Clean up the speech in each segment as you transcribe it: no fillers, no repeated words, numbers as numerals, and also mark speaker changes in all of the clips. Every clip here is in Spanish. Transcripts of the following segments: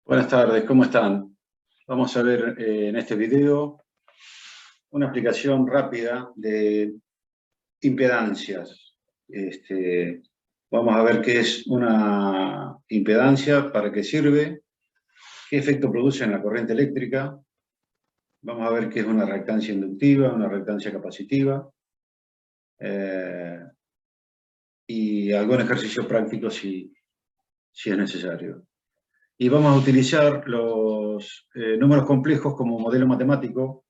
Speaker 1: Buenas tardes, ¿cómo están? Vamos a ver en este video una aplicación rápida de impedancias. Vamos a ver qué es una impedancia, para qué sirve, qué efecto produce en la corriente eléctrica. Vamos a ver qué es una reactancia inductiva, una reactancia capacitiva. Y algún ejercicio práctico si es necesario. Y vamos a utilizar los números complejos como modelo matemático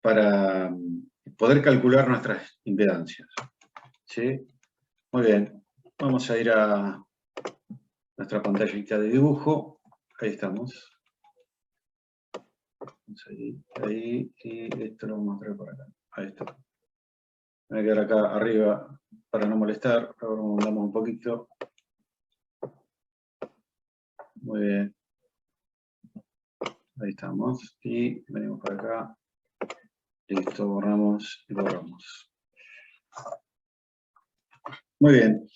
Speaker 1: para poder calcular nuestras impedancias. ¿Sí? Muy bien, vamos a ir a nuestra pantallita de dibujo. Ahí estamos. Ahí, y esto lo vamos a traer por acá. Ahí está. Voy a quedar acá arriba para no molestar. Ahora mandamos un poquito. Muy bien. Ahí estamos. Y venimos para acá. Listo, borramos y borramos. Muy bien.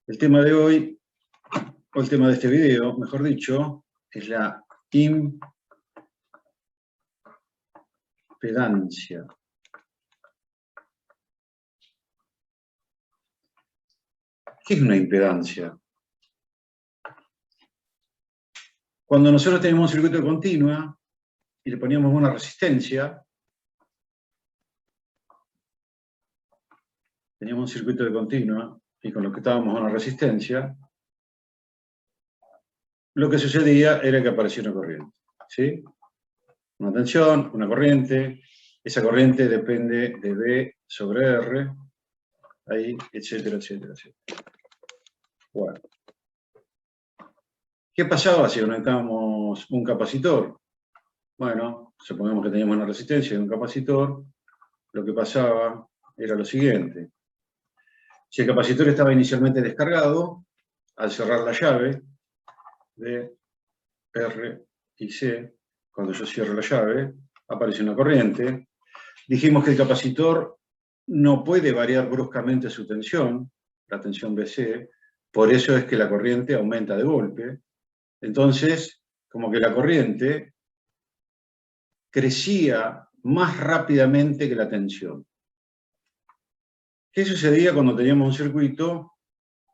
Speaker 1: El tema de hoy, o el tema de este video, mejor dicho, es la impedancia. ¿Qué es una impedancia? Cuando nosotros tenemos un circuito de continua y le poníamos una resistencia, teníamos un circuito de continua y con lo que estábamos una resistencia, lo que sucedía era que aparecía una corriente. ¿Sí? Una tensión, una corriente, esa corriente depende de B sobre R, ahí, etcétera, etcétera, etcétera. Bueno. ¿Qué pasaba si conectábamos un capacitor? Bueno, supongamos que teníamos una resistencia y un capacitor, lo que pasaba era lo siguiente. Si el capacitor estaba inicialmente descargado, al cerrar la llave de R y C, cuando yo cierro la llave, aparece una corriente. Dijimos que el capacitor no puede variar bruscamente su tensión, la tensión BC, por eso es que la corriente aumenta de golpe. Entonces, como que la corriente crecía más rápidamente que la tensión. ¿Qué sucedía cuando teníamos un circuito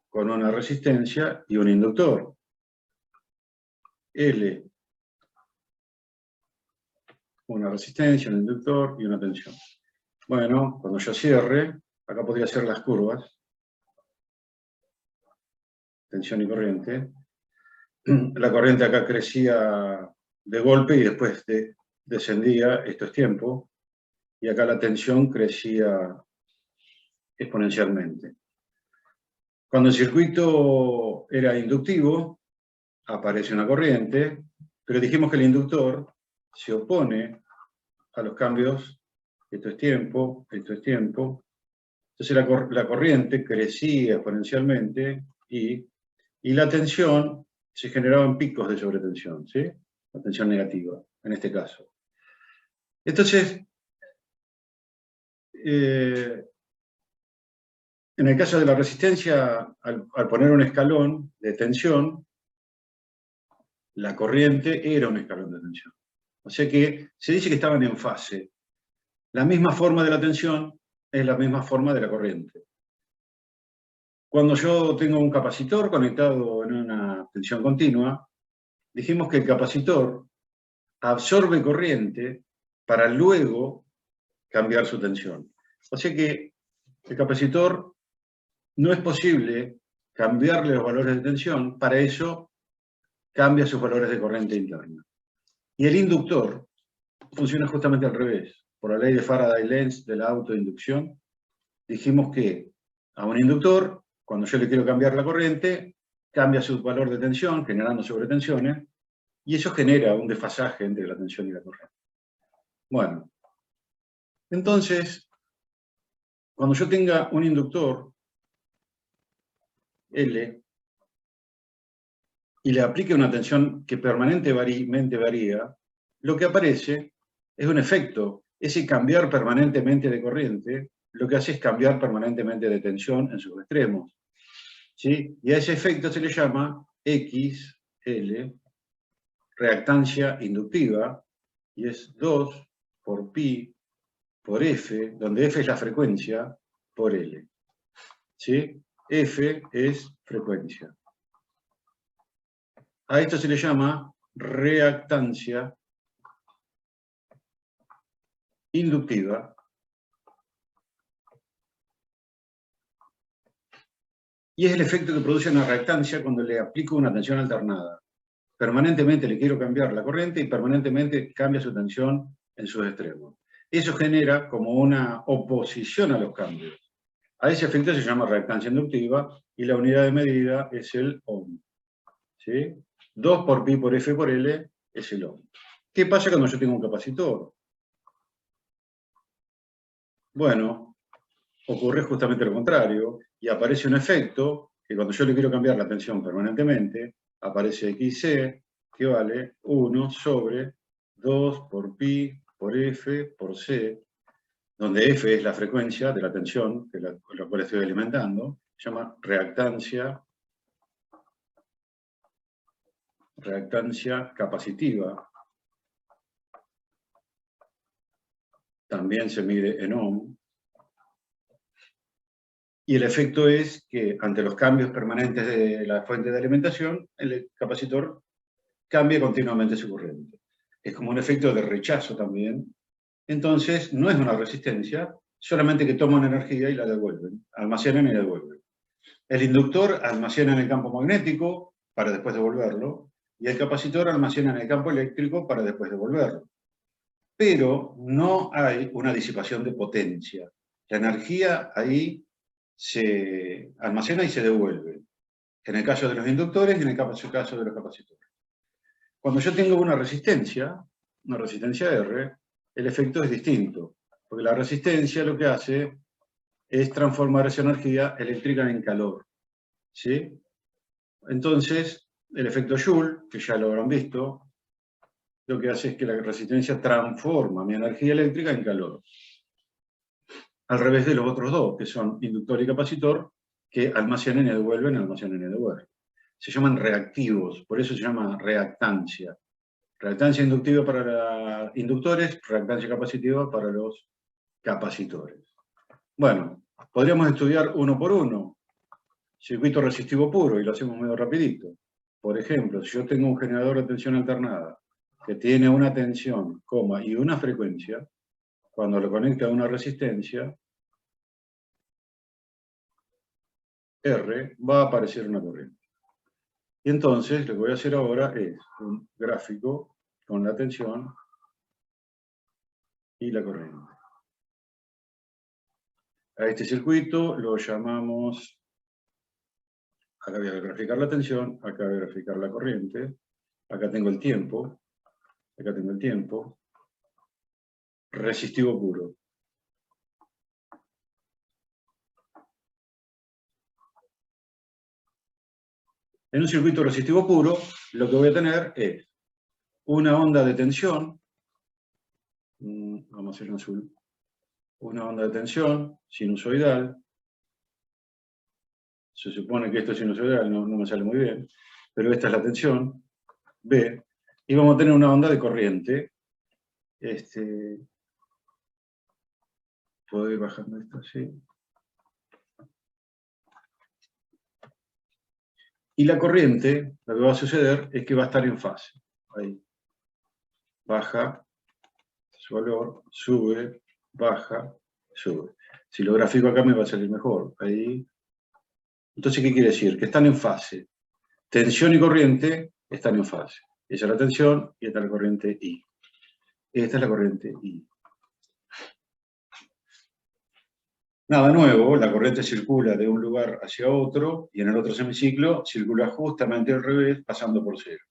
Speaker 1: con una resistencia y un inductor? L, una resistencia, un inductor y una tensión. Bueno, cuando yo cierre, acá podría ser las curvas, tensión y corriente. La corriente acá crecía de golpe y después descendía, esto es tiempo, y acá la tensión crecía exponencialmente. Cuando el circuito era inductivo, aparece una corriente, pero dijimos que el inductor se opone a los cambios, esto es tiempo, esto es tiempo. Entonces la corriente crecía exponencialmente y la tensión se generaba en picos de sobretensión, ¿sí? La tensión negativa, en este caso. Entonces, en el caso de la resistencia, al poner un escalón de tensión, la corriente era un escalón de tensión. O sea que se dice que estaban en fase. La misma forma de la tensión es la misma forma de la corriente. Cuando yo tengo un capacitor conectado en una tensión continua, dijimos que el capacitor absorbe corriente para luego cambiar su tensión. O sea que el capacitor no es posible cambiarle los valores de tensión, para eso cambia sus valores de corriente interna. Y el inductor funciona justamente al revés. Por la ley de Faraday-Lenz de la autoinducción, dijimos que a un inductor, cuando yo le quiero cambiar la corriente, cambia su valor de tensión, generando sobretensiones, y eso genera un desfasaje entre la tensión y la corriente. Bueno, entonces, cuando yo tenga un inductor L y le aplique una tensión que permanentemente varía, lo que aparece es un efecto. Ese cambiar permanentemente de corriente, lo que hace es cambiar permanentemente de tensión en sus extremos. ¿sí? Y a ese efecto se le llama XL, reactancia inductiva, y es 2 por pi por F, donde F es la frecuencia, por L. ¿Sí? F es frecuencia. A esto se le llama reactancia inductiva. Y es el efecto que produce una reactancia cuando le aplico una tensión alternada. Permanentemente le quiero cambiar la corriente y permanentemente cambia su tensión en sus extremos. Eso genera como una oposición a los cambios. A ese efecto se llama reactancia inductiva y la unidad de medida es el ohm. ¿Sí? 2 por pi por F por L es el ohm. ¿Qué pasa cuando yo tengo un capacitor? Bueno, ocurre justamente lo contrario y aparece un efecto que cuando yo le quiero cambiar la tensión permanentemente, aparece XC que vale 1 sobre 2 por pi por F por C, donde F es la frecuencia de la tensión con la cual estoy alimentando, se llama reactancia capacitiva. También se mide en ohm. Y el efecto es que ante los cambios permanentes de la fuente de alimentación, el capacitor cambia continuamente su corriente. Es como un efecto de rechazo también. Entonces, no es una resistencia, solamente que toman energía y la devuelven, almacenan y devuelven. El inductor almacena en el campo magnético para después devolverlo, y el capacitor almacena en el campo eléctrico para después devolverlo. Pero no hay una disipación de potencia. La energía ahí se almacena y se devuelve, en el caso de los inductores y en el caso de los capacitores. Cuando yo tengo una resistencia R, el efecto es distinto, porque la resistencia lo que hace es transformar esa energía eléctrica en calor. ¿Sí? Entonces, el efecto Joule, que ya lo habrán visto, lo que hace es que la resistencia transforma mi energía eléctrica en calor. Al revés de los otros dos, que son inductor y capacitor, que almacenan y devuelven, almacenan y devuelven. Se llaman reactivos, por eso se llama reactancia. Reactancia inductiva para los inductores, reactancia capacitiva para los capacitores. Bueno, podríamos estudiar uno por uno. Circuito resistivo puro, y lo hacemos medio rapidito. Por ejemplo, si yo tengo un generador de tensión alternada que tiene una tensión, y una frecuencia, cuando lo conecta a una resistencia, R, va a aparecer una corriente. Y entonces lo que voy a hacer ahora es un gráfico con la tensión y la corriente. A este circuito lo llamamos, acá voy a graficar la tensión, acá voy a graficar la corriente, acá tengo el tiempo, resistivo puro. En un circuito resistivo puro, lo que voy a tener es una onda de tensión, vamos a hacer en azul, una onda de tensión sinusoidal. Se supone que esto es sinusoidal, no me sale muy bien, pero esta es la tensión, B, y vamos a tener una onda de corriente. Puedo ir bajando esto así. Y la corriente, lo que va a suceder es que va a estar en fase. Ahí. Baja, su valor, sube, baja, sube. Si lo grafico acá me va a salir mejor. Ahí. Entonces, ¿qué quiere decir? Que están en fase. Tensión y corriente están en fase. Esa es la tensión y esta es la corriente I. Esta es la corriente I. Nada nuevo, la corriente circula de un lugar hacia otro y en el otro semiciclo circula justamente al revés, pasando por cero.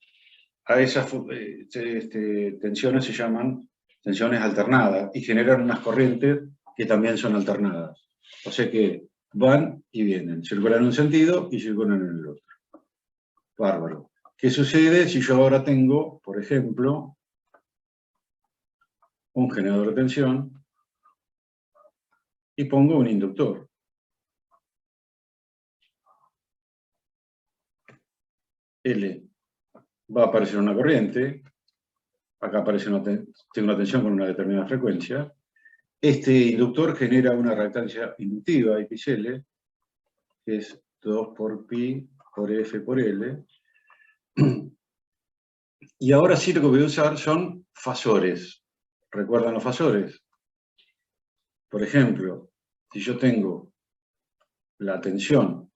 Speaker 1: A esas tensiones se llaman tensiones alternadas y generan unas corrientes que también son alternadas. O sea que van y vienen, circulan en un sentido y circulan en el otro. Bárbaro. ¿Qué sucede si yo ahora tengo, por ejemplo, un generador de tensión y pongo un inductor? L, va a aparecer una corriente, acá aparece tengo una tensión con una determinada frecuencia. Este inductor genera una reactancia inductiva, XL, que es 2 por pi por F por L. Y ahora sí lo que voy a usar son fasores. ¿Recuerdan los fasores? Por ejemplo, si yo tengo la tensión,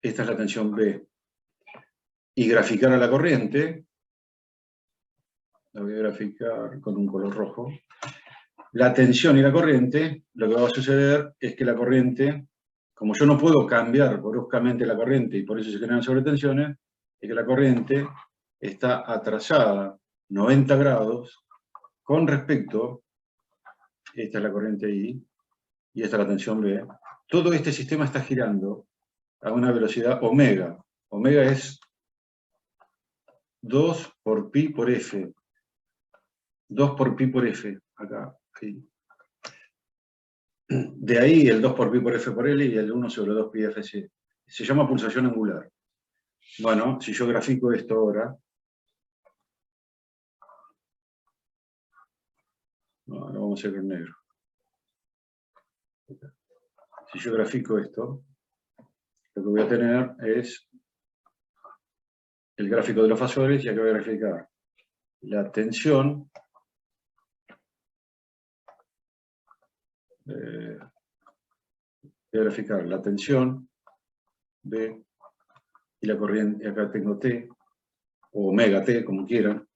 Speaker 1: esta es la tensión B, y graficar a la corriente, la voy a graficar con un color rojo, la tensión y la corriente, lo que va a suceder es que la corriente, como yo no puedo cambiar bruscamente la corriente y por eso se generan sobretensiones, es que la corriente está atrasada 90 grados con respecto, esta es la corriente I, y esta es la tensión B. Todo este sistema está girando a una velocidad omega. Omega es 2 por pi por F. 2 por pi por F, acá, aquí. De ahí el 2 por pi por F por L y el 1 sobre 2 pi FC. Se llama pulsación angular. Bueno, si yo grafico esto ahora, no, lo vamos a hacer en negro. Si yo grafico esto, lo que voy a tener es el gráfico de los fasores y acá voy a graficar la tensión, voy a graficar la tensión B y la corriente, acá tengo T, o omega T, como quieran.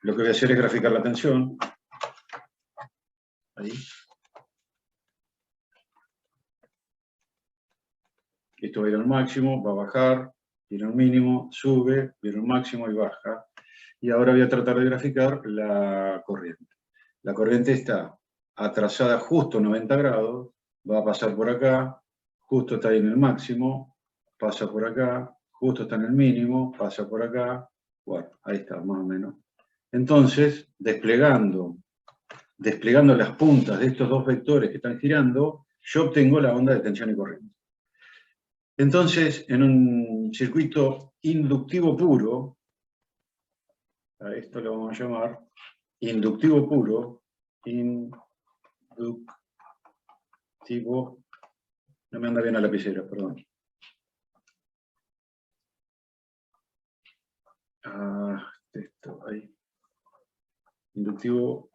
Speaker 1: Lo que voy a hacer es graficar la tensión, ahí. Esto va a ir al máximo, va a bajar, viene al mínimo, sube, viene al máximo y baja. Y ahora voy a tratar de graficar la corriente. La corriente está atrasada justo 90 grados, va a pasar por acá, justo está ahí en el máximo, pasa por acá, justo está en el mínimo, pasa por acá, bueno, ahí está, más o menos. Entonces, desplegando las puntas de estos dos vectores que están girando, yo obtengo la onda de tensión y corriente. Entonces, en un circuito inductivo puro, a esto lo vamos a llamar inductivo puro, inductivo, no me anda bien la lapicera, perdón. Esto, ahí. Inductivo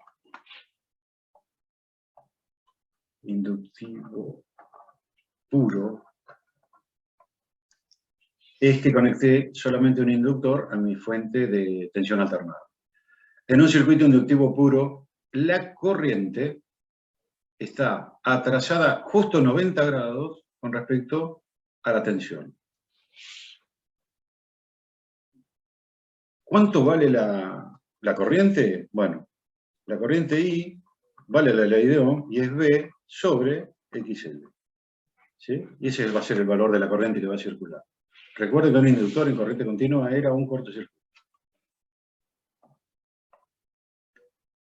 Speaker 1: puro, es que conecté solamente un inductor a mi fuente de tensión alternada. En un circuito inductivo puro, la corriente está atrasada justo 90 grados con respecto a la tensión. ¿Cuánto vale la corriente? Bueno, la corriente I vale la ley de Ohm y es B sobre XL. ¿Sí? Y ese va a ser el valor de la corriente que va a circular. Recuerden que un inductor en corriente continua era un cortocircuito.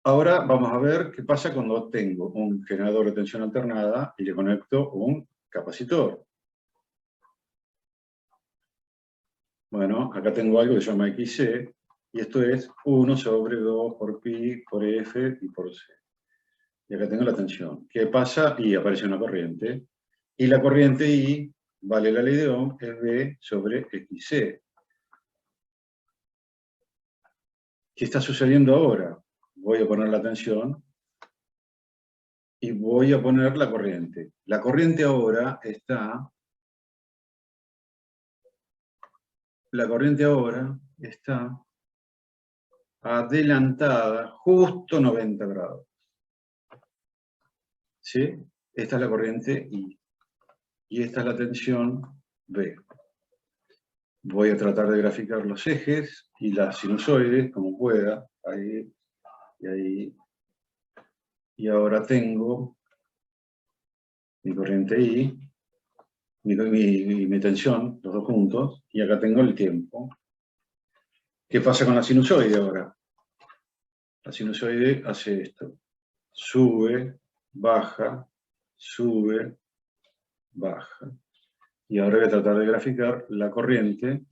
Speaker 1: Ahora vamos a ver qué pasa cuando tengo un generador de tensión alternada y le conecto un capacitor. Bueno, acá tengo algo que se llama XC, y esto es 1 sobre 2 por pi, por F y por C. Y acá tengo la tensión. ¿Qué pasa? Y aparece una corriente. Y la corriente I, vale la ley de Ohm, es B sobre XC. ¿Qué está sucediendo ahora? Voy a poner la tensión y voy a poner la corriente. La corriente ahora está adelantada justo 90 grados. ¿Sí? Esta es la corriente I. Y esta es la tensión B. Voy a tratar de graficar los ejes y las sinusoides como pueda. Ahí y ahí. Y ahora tengo mi corriente I, mi tensión, los dos juntos, y acá tengo el tiempo. ¿Qué pasa con la sinusoide ahora? La sinusoide hace esto. Sube, baja, baja. Y ahora voy a tratar de graficar la corriente.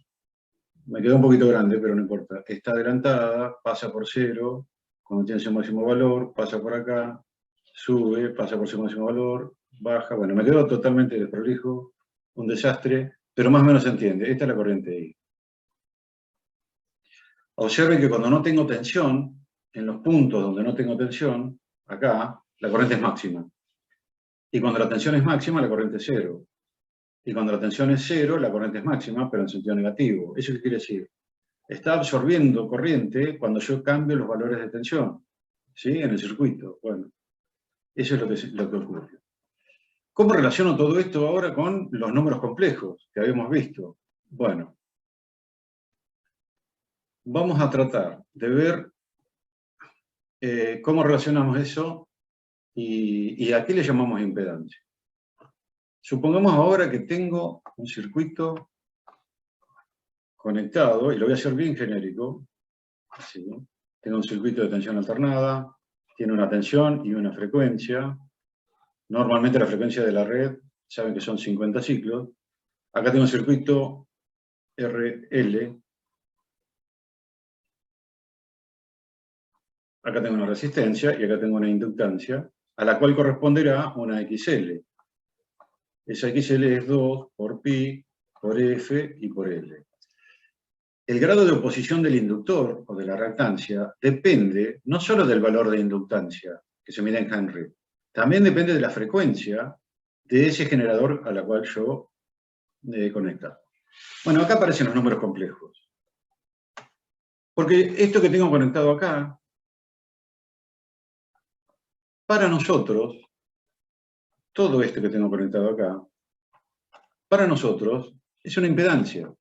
Speaker 1: Me quedó un poquito grande, pero no importa. Está adelantada, pasa por 0, cuando tiene su máximo valor, pasa por acá, sube, pasa por su máximo valor, baja. Bueno, me quedó totalmente desprolijo, un desastre, pero más o menos se entiende. Esta es la corriente I. Observen que cuando no tengo tensión, en los puntos donde no tengo tensión, acá, la corriente es máxima. Y cuando la tensión es máxima, la corriente es 0. Y cuando la tensión es 0, la corriente es máxima, pero en sentido negativo. ¿Eso qué quiere decir? Está absorbiendo corriente cuando yo cambio los valores de tensión, ¿sí? En el circuito. Bueno, eso es lo que ocurre. ¿Cómo relaciono todo esto ahora con los números complejos que habíamos visto? Bueno, vamos a tratar de ver cómo relacionamos eso y a qué le llamamos impedancia. Supongamos ahora que tengo un circuito conectado, y lo voy a hacer bien genérico, así, ¿no? Tengo un circuito de tensión alternada, tiene una tensión y una frecuencia. Normalmente la frecuencia de la red, saben que son 50 ciclos. Acá tengo un circuito RL. Acá tengo una resistencia y acá tengo una inductancia, a la cual corresponderá una XL. Esa XL es 2 por pi, por F y por L. El grado de oposición del inductor o de la reactancia depende no solo del valor de inductancia, que se mide en Henry, también depende de la frecuencia de ese generador a la cual yo he conectado. Bueno, acá aparecen los números complejos. Porque esto que tengo conectado acá, para nosotros, todo esto que tengo conectado acá, para nosotros es una impedancia.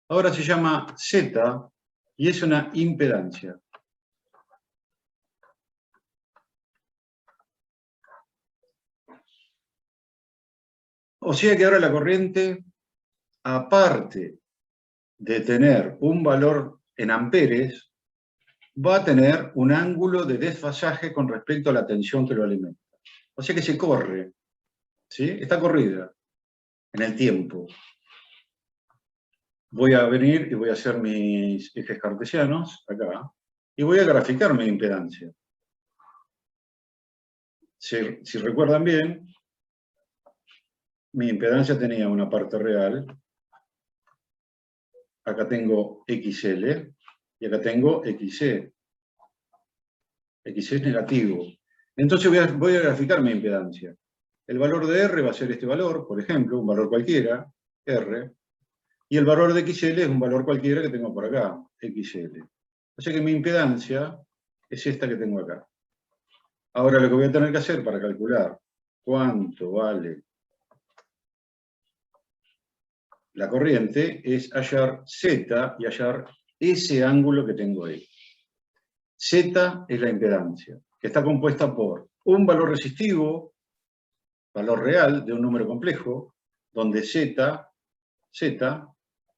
Speaker 1: Ahora se llama Z y es una impedancia. O sea que ahora la corriente, aparte de tener un valor en amperes, va a tener un ángulo de desfasaje con respecto a la tensión que lo alimenta. O sea que se corre, ¿sí? Está corrida en el tiempo. Voy a venir y voy a hacer mis ejes cartesianos, acá, y voy a graficar mi impedancia. Si recuerdan bien, mi impedancia tenía una parte real, acá tengo XL, y acá tengo XC. XC es negativo. Entonces voy a graficar mi impedancia. El valor de R va a ser este valor, por ejemplo, un valor cualquiera, R, y el valor de XL es un valor cualquiera que tengo por acá, XL. O sea que mi impedancia es esta que tengo acá. Ahora lo que voy a tener que hacer para calcular cuánto vale la corriente es hallar Z y hallar ese ángulo que tengo ahí. Z es la impedancia, que está compuesta por un valor resistivo, valor real de un número complejo, donde Z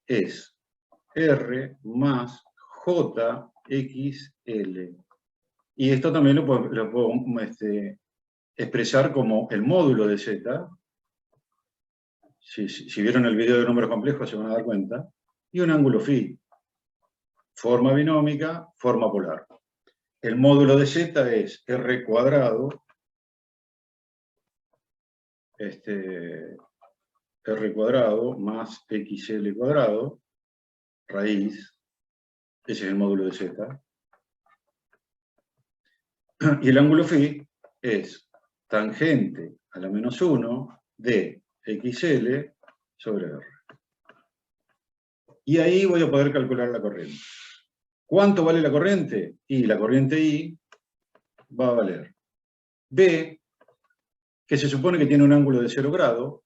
Speaker 1: es R más JXL. Y esto también lo puedo expresar como el módulo de Z. Si vieron el video de números complejos se van a dar cuenta. Y un ángulo φ. Forma binómica, forma polar. El módulo de Z es R cuadrado, R cuadrado más XL cuadrado, raíz, ese es el módulo de Z. Y el ángulo φ es tangente a la menos 1 de XL sobre R. Y ahí voy a poder calcular la corriente. ¿Cuánto vale la corriente? Y la corriente I va a valer B, que se supone que tiene un ángulo de 0 grado,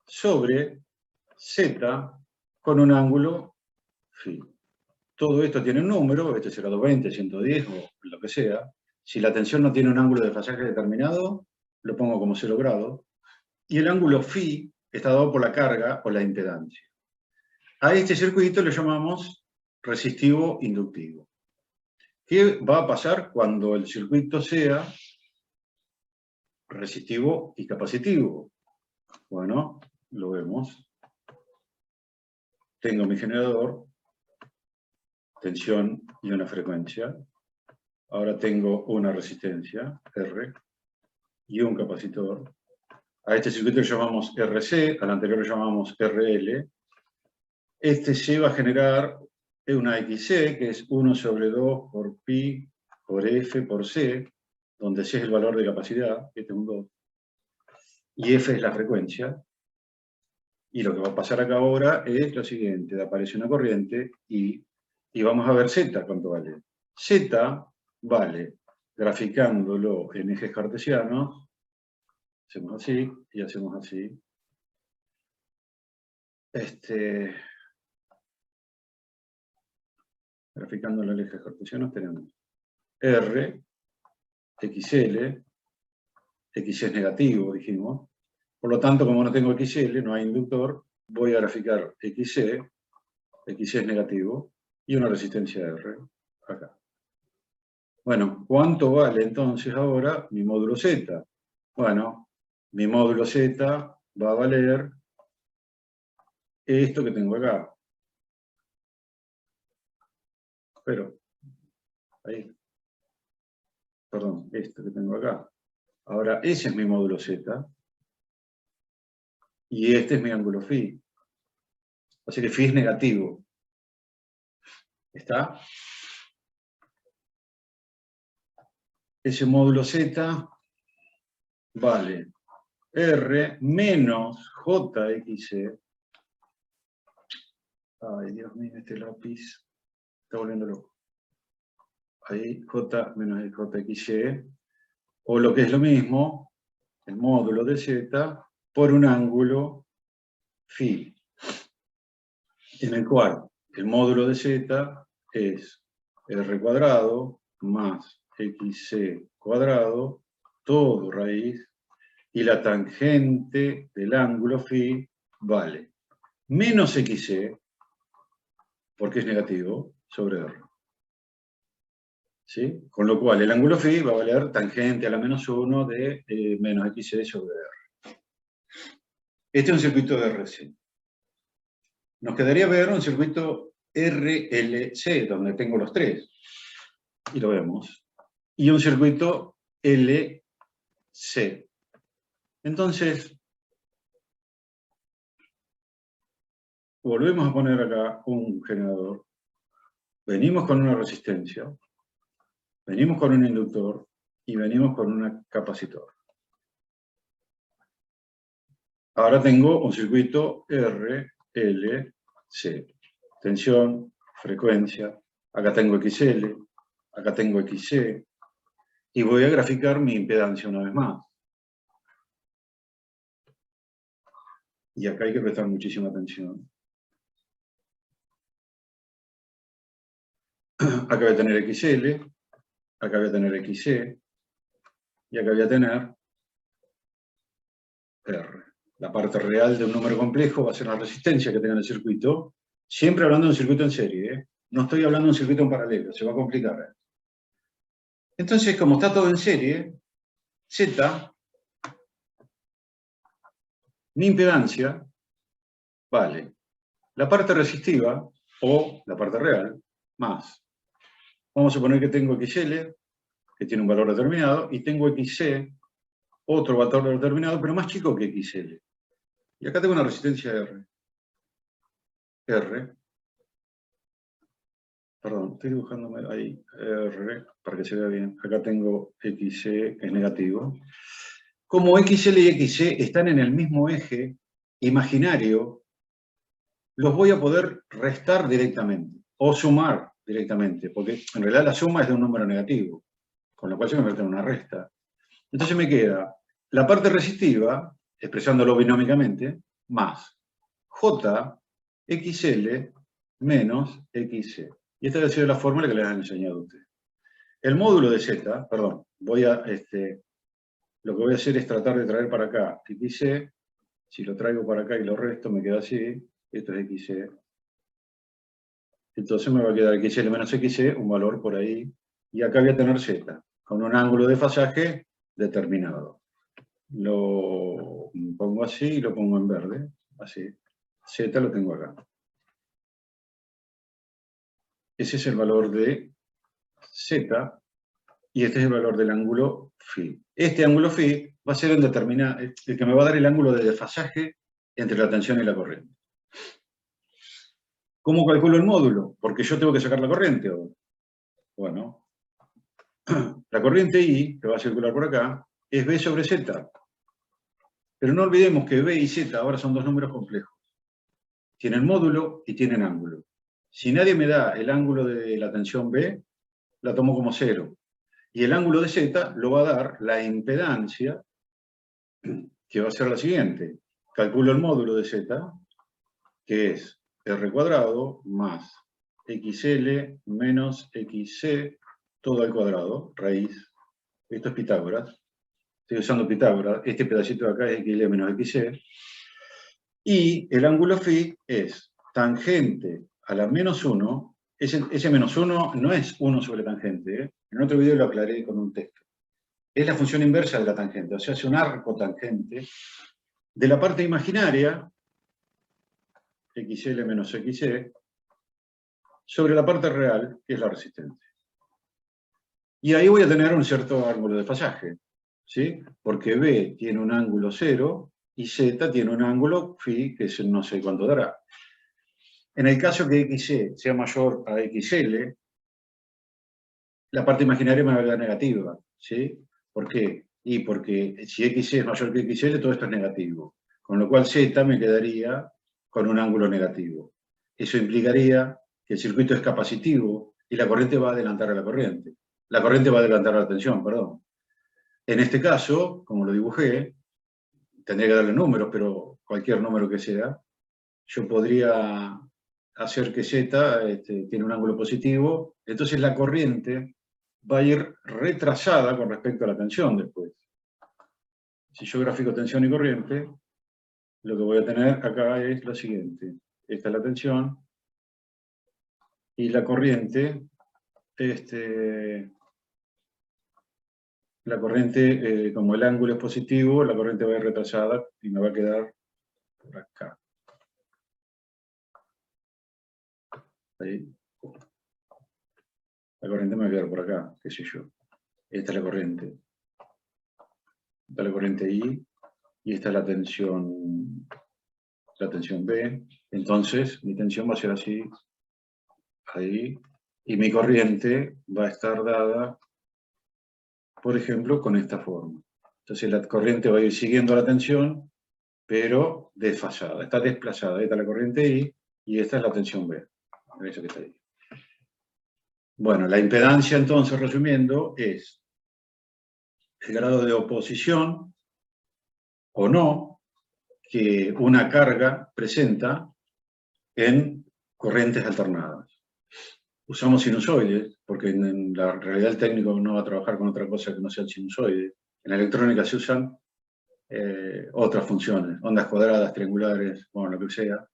Speaker 1: sobre Z con un ángulo φ. Todo esto tiene un número, este será 220, 110 o lo que sea. Si la tensión no tiene un ángulo de fasaje determinado, lo pongo como 0 grado. Y el ángulo φ está dado por la carga o la impedancia. A este circuito le llamamos resistivo inductivo. ¿Qué va a pasar cuando el circuito sea resistivo y capacitivo? Bueno, lo vemos. Tengo mi generador, tensión y una frecuencia. Ahora tengo una resistencia, R, y un capacitor. A este circuito lo llamamos RC, al anterior lo llamamos RL. Este C va a generar una XC, que es 1 sobre 2 por pi por F por C, donde C es el valor de capacidad, este es un 2, y F es la frecuencia. Y lo que va a pasar acá ahora es lo siguiente: aparece una corriente y vamos a ver Z cuánto vale. Z vale, graficándolo en ejes cartesianos, hacemos así y hacemos así. Graficándolo en ejes cartesianos tenemos R, XL, X es negativo, dijimos. Por lo tanto, como no tengo XL, no hay inductor, voy a graficar XC, XC es negativo, y una resistencia R, acá. Bueno, ¿cuánto vale entonces ahora mi módulo Z? Bueno, mi módulo Z va a valer esto que tengo acá. Pero, ahí. Perdón, esto que tengo acá. Ahora, ese es mi módulo Z. Y este es mi ángulo phi. O sea que phi es negativo. ¿Está? Ese módulo Z vale R menos JXC. Ay, Dios mío, este lápiz está volviendo loco. Ahí, J menos JXC. O lo que es lo mismo, el módulo de Z por un ángulo phi, en el cual el módulo de Z es R cuadrado más XC cuadrado, todo raíz, y la tangente del ángulo phi vale menos XC, porque es negativo, sobre R. ¿Sí? Con lo cual el ángulo phi va a valer tangente a la menos 1 de menos XC sobre R. Este es un circuito de RC. Nos quedaría ver un circuito RLC, donde tengo los tres. Y lo vemos. Y un circuito LC. Entonces, volvemos a poner acá un generador. Venimos con una resistencia. Venimos con un inductor. Y venimos con un capacitor. Ahora tengo un circuito RLC. Tensión, frecuencia. Acá tengo XL. Acá tengo XC. Y voy a graficar mi impedancia una vez más. Y acá hay que prestar muchísima atención. Acá voy a tener XL, acá voy a tener XC, y acá voy a tener R. La parte real de un número complejo va a ser la resistencia que tenga el circuito, siempre hablando de un circuito en serie, ¿eh? No estoy hablando de un circuito en paralelo, se va a complicar, ¿eh? Entonces, como está todo en serie, Z, mi impedancia, vale la parte resistiva, o la parte real, más. Vamos a suponer que tengo XL, que tiene un valor determinado, y tengo XC, otro valor determinado, pero más chico que XL. Y acá tengo una resistencia R. Perdón, estoy dibujándome ahí, R, para que se vea bien. Acá tengo XC, es negativo. Como XL y XC están en el mismo eje imaginario, los voy a poder restar directamente, o sumar directamente, porque en realidad la suma es de un número negativo, con lo cual se convierte en una resta. Entonces me queda la parte resistiva, expresándolo binómicamente, más J, XL, menos XC. Y esta ha sido la fórmula que les han enseñado a ustedes. El módulo de Z, perdón, lo que voy a hacer es tratar de traer para acá XC. Si lo traigo para acá y lo resto, me queda así. Esto es XC. Entonces me va a quedar XL menos XC, un valor por ahí. Y acá voy a tener Z, con un ángulo de fasaje determinado. lo pongo así y lo pongo en verde, así. Z lo tengo acá. Ese es el valor de Z, y este es el valor del ángulo φ. Este ángulo φ va a ser el que me va a dar el ángulo de desfasaje entre la tensión y la corriente. ¿Cómo calculo el módulo? Porque yo tengo que sacar la corriente. Bueno, la corriente I, que va a circular por acá, es B sobre Z. Pero no olvidemos que B y Z ahora son dos números complejos. Tienen módulo y tienen ángulo. Si nadie me da el ángulo de la tensión B, la tomo como 0. Y el ángulo de Z lo va a dar la impedancia, que va a ser la siguiente. Calculo el módulo de Z, que es R cuadrado más XL menos XC, todo al cuadrado, raíz. Esto es Pitágoras. Estoy usando Pitágoras. Este pedacito de acá es XL menos XC. Y el ángulo φ es tangente a la menos 1. Ese menos 1 no es 1 sobre tangente. ¿eh? En otro video lo aclaré con un texto. Es la función inversa de la tangente. O sea, es un arco tangente de la parte imaginaria, XL menos XC, sobre la parte real, que es la resistencia. Y ahí voy a tener un cierto ángulo de desfasaje, ¿sí? Porque B tiene un ángulo 0 y Z tiene un ángulo φ que no sé cuánto dará. En el caso que XC sea mayor a XL, la parte imaginaria me va a dar negativa, ¿sí? ¿Por qué? Y porque si XC es mayor que XL, todo esto es negativo. Con lo cual Z me quedaría con un ángulo negativo. Eso implicaría que el circuito es capacitivo y la corriente va a adelantar a la corriente. La corriente va a adelantar a la tensión, perdón. En este caso, como lo dibujé, tendría que darle números, pero cualquier número que sea, yo podría hacer que Z tiene un ángulo positivo, entonces la corriente va a ir retrasada con respecto a la tensión después. Si yo grafico tensión y corriente, lo que voy a tener acá es lo siguiente. Esta es la tensión, y la corriente, como el ángulo es positivo, la corriente va a ir retrasada y me va a quedar por acá. Ahí. La corriente me va a quedar por acá, qué sé yo. Esta es la corriente. Esta es la corriente I, y esta es la tensión B. Entonces, mi tensión va a ser así, ahí, y mi corriente va a estar dada, por ejemplo, con esta forma. Entonces la corriente va a ir siguiendo la tensión, pero desfasada, está desplazada. Esta es la corriente I, y esta es la tensión B. Eso que está ahí. Bueno, la impedancia, entonces, resumiendo, es el grado de oposición o no que una carga presenta en corrientes alternadas. Usamos sinusoides, porque en la realidad el técnico no va a trabajar con otra cosa que no sea el sinusoide. En la electrónica se usan otras funciones, ondas cuadradas, triangulares, bueno, lo que sea.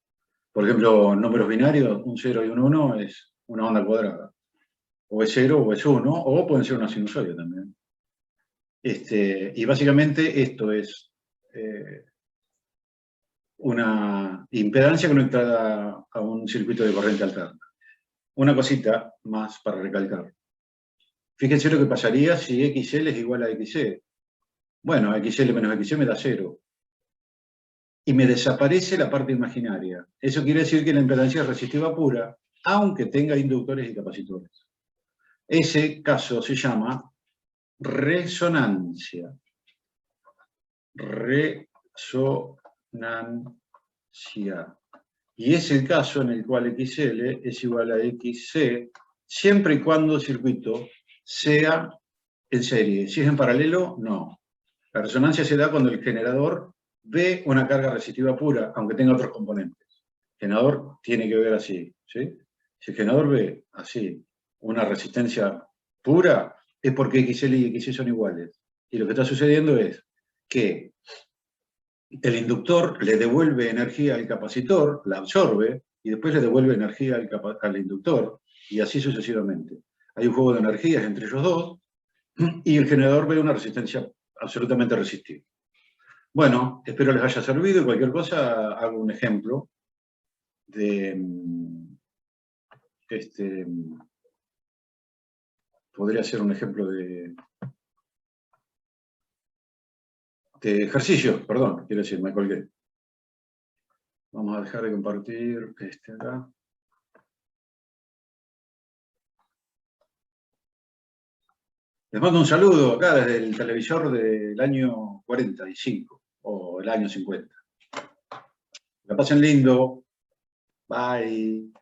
Speaker 1: Por ejemplo, números binarios, un 0 y un 1 es una onda cuadrada. O es 0 o es 1, o pueden ser una sinusoide también. Y básicamente esto es una impedancia conectada a un circuito de corriente alterna. Una cosita más para recalcar. Fíjense lo que pasaría si XL es igual a XC. Bueno, XL menos XC me da 0. Y me desaparece la parte imaginaria. Eso quiere decir que la impedancia es resistiva pura, aunque tenga inductores y capacitores. Ese caso se llama resonancia. Resonancia. Y es el caso en el cual XL es igual a XC, siempre y cuando el circuito sea en serie. Si es en paralelo, no. La resonancia se da cuando el generador ve una carga resistiva pura, aunque tenga otros componentes. El generador tiene que ver así, ¿sí? Si el generador ve así una resistencia pura, es porque XL y XC son iguales. Y lo que está sucediendo es que el inductor le devuelve energía al capacitor, la absorbe, y después le devuelve energía al inductor, y así sucesivamente. Hay un juego de energías entre ellos dos, y el generador ve una resistencia absolutamente resistiva. Bueno, espero les haya servido y cualquier cosa hago un ejemplo de podría ser un ejemplo de ejercicio, perdón, quiero decir, me colgué. Vamos a dejar de compartir acá. Les mando un saludo acá desde el televisor del año 45 o el año 50. La pasen lindo. Bye.